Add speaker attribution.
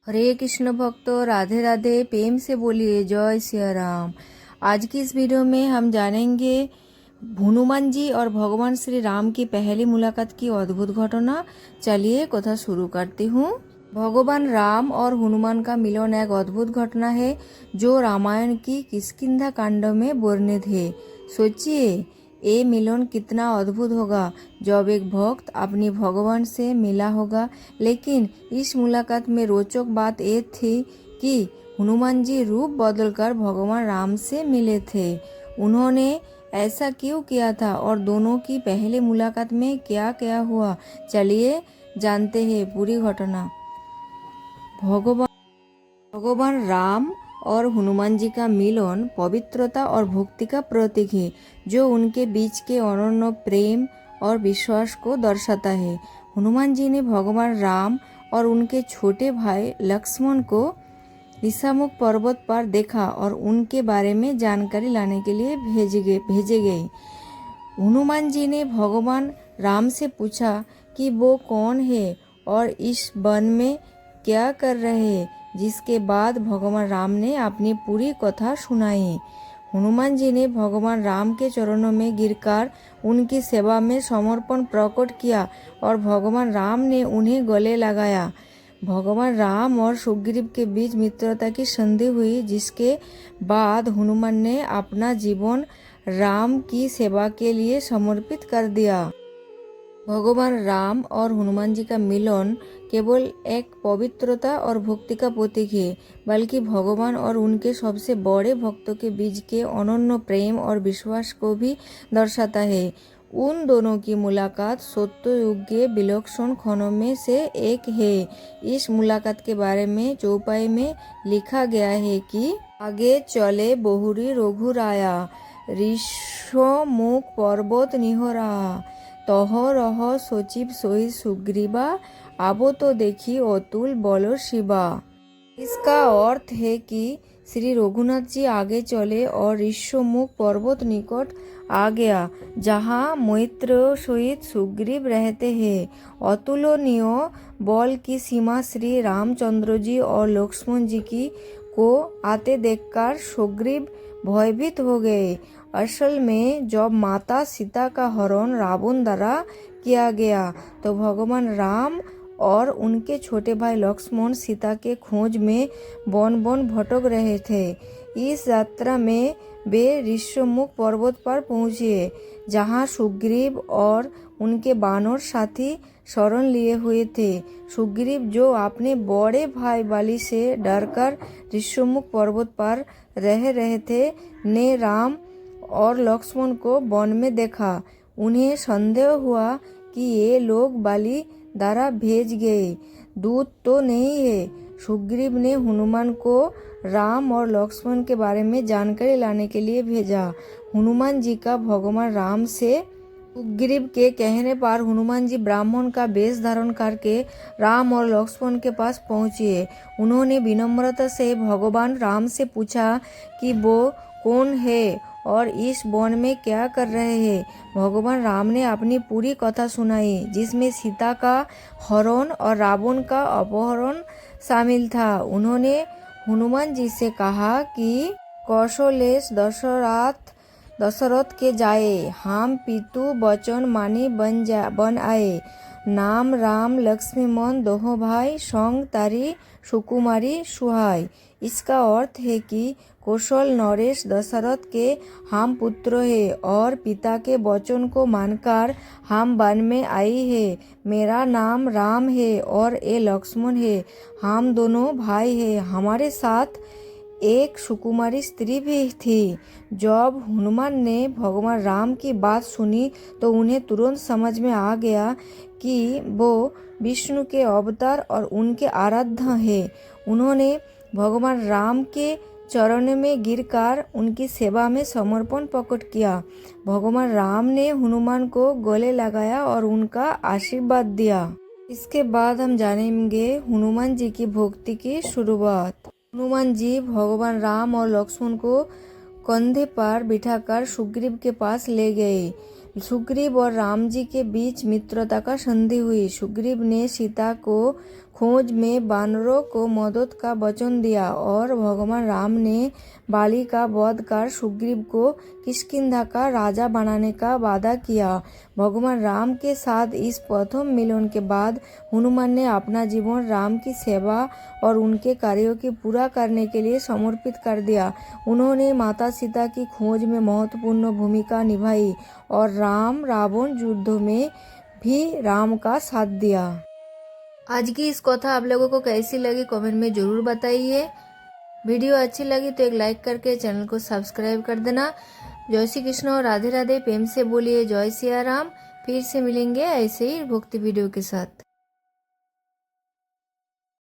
Speaker 1: हरे कृष्ण भक्तों, राधे राधे। प्रेम से बोलिए जय सिया राम। आज की इस वीडियो में हम जानेंगे हनुमान जी और भगवान श्री राम की पहली मुलाकात की अद्भुत घटना। चलिए कथा शुरू करती हूँ। भगवान राम और हनुमान का मिलन एक अद्भुत घटना है जो रामायण की किष्किंधा कांड में वर्णित है। सोचिए ये मिलन कितना अद्भुत होगा जब एक भक्त अपनी भगवान से मिला होगा। लेकिन इस मुलाकात में रोचक बात ये थी कि हनुमान जी रूप बदलकर भगवान राम से मिले थे। उन्होंने ऐसा क्यों किया था और दोनों की पहली मुलाकात में क्या क्या हुआ, चलिए जानते हैं पूरी घटना। भगवान राम और हनुमान जी का मिलन पवित्रता और भक्ति का प्रतीक है जो उनके बीच के अनन्य प्रेम और विश्वास को दर्शाता है। हनुमान जी ने भगवान राम और उनके छोटे भाई लक्ष्मण को ऋषिमुख पर्वत पर देखा और उनके बारे में जानकारी लाने के लिए भेजे गए। हनुमान जी ने भगवान राम से पूछा कि वो कौन है और इस वन में क्या कर रहे हैं, जिसके बाद भगवान राम ने अपनी पूरी कथा सुनाई। हनुमान जी ने भगवान राम के चरणों में गिरकर उनकी सेवा में समर्पण प्रकट किया और भगवान राम ने उन्हें गले लगाया। भगवान राम और सुग्रीव के बीच मित्रता की संधि हुई, जिसके बाद हनुमान ने अपना जीवन राम की सेवा के लिए समर्पित कर दिया। भगवान राम और हनुमान जी का मिलन केवल एक पवित्रता और भक्ति का प्रतीक है, बल्कि भगवान और उनके सबसे बड़े भक्तों के बीच के अनन्य प्रेम और विश्वास को भी दर्शाता है। उन दोनों की मुलाकात सत्ययुग के विलक्षण क्षणों में से एक है। इस मुलाकात के बारे में चौपाई में लिखा गया है कि आगे चले बहुरी रघुराया, ऋषमुख पर्वत निहरा, तह रह सचिव सहित सुग्रीवा, आबो तो देखी अतुल बल शिवा। इसका अर्थ है कि श्री रघुनाथ जी आगे चले और ऋषमुख पर्वत निकट आ गया, जहाँ मैत्र सहित सुग्रीव रहते हैं। अतुलनीय बल की सीमा श्री रामचंद्र जी और लक्ष्मण जी की को आते देखकर सुग्रीव भयभीत हो गए। असल में जब माता सीता का हरण रावण द्वारा किया गया तो भगवान राम और उनके छोटे भाई लक्ष्मण सीता के खोज में वन वन भटक रहे थे। इस यात्रा में वे ऋषमुख पर्वत पर पहुंचे, जहां सुग्रीव और उनके बानर साथी शरण लिए हुए थे। सुग्रीव, जो अपने बड़े भाई बाली से डरकर ऋषमुख पर्वत पर रह रहे थे, ने राम और लक्ष्मण को वन में देखा। उन्हें संदेह हुआ कि ये लोग बाली द्वारा भेज गए दूत तो नहीं है। सुग्रीव ने हनुमान को राम और लक्ष्मण के बारे में जानकारी लाने के लिए भेजा। हनुमान जी का भगवान राम से सुग्रीव के कहने पर हनुमान जी ब्राह्मण का वेश धारण करके राम और लक्ष्मण के पास पहुंचे। उन्होंने विनम्रता से भगवान राम से पूछा कि वो कौन है और इस वन में क्या कर रहे हैं। भगवान राम ने अपनी पूरी कथा सुनाई, जिसमें सीता का हरण और रावण का अपहरण शामिल था। उन्होंने हनुमान जी से कहा कि कौशलेश दशरथ के जाए, हम पितु वचन मानी बन आए, नाम राम लक्ष्मी मन दोहो भाई, संग तारी सुकुमारी सुहाय। इसका अर्थ है कि कौशल नरेश दशरथ के हम पुत्र है और पिता के वचन को मानकर हम वन में आई है। मेरा नाम राम है और ये लक्ष्मण है, हम दोनों भाई हैं। हमारे साथ एक सुकुमारी स्त्री भी थी। जब हनुमान ने भगवान राम की बात सुनी तो उन्हें तुरंत समझ में आ गया कि वो विष्णु के अवतार और उनके आराध्य हैं। उन्होंने भगवान राम के चरण में गिरकर उनकी सेवा में समर्पण प्रकट किया। भगवान राम ने हनुमान को गले लगाया और उनका आशीर्वाद दिया। इसके बाद हम जानेंगे हनुमान जी की भक्ति की शुरुआत। हनुमान जी भगवान राम और लक्ष्मण को कंधे पर बिठाकर सुग्रीव के पास ले गए। सुग्रीव और राम जी के बीच मित्रता का संधि हुई। सुग्रीव ने सीता को खोज में वानरों को मदद का वचन दिया और भगवान राम ने बाली का वध कर सुग्रीव को किष्किंधा का राजा बनाने का वादा किया। भगवान राम के साथ इस प्रथम मिलन के बाद हनुमान ने अपना जीवन राम की सेवा और उनके कार्यों की पूरा करने के लिए समर्पित कर दिया। उन्होंने माता सीता की खोज में महत्वपूर्ण भूमिका निभाई और राम रावण युद्ध में भी राम का साथ दिया। आज की इस कथा आप लोगों को कैसी लगी कमेंट में जरूर बताइए। वीडियो अच्छी लगी तो एक लाइक करके चैनल को सब्सक्राइब कर देना। जय श्री कृष्ण और राधे राधे। प्रेम से बोलिए जय सिया राम। फिर से मिलेंगे ऐसे ही भक्ति वीडियो के साथ।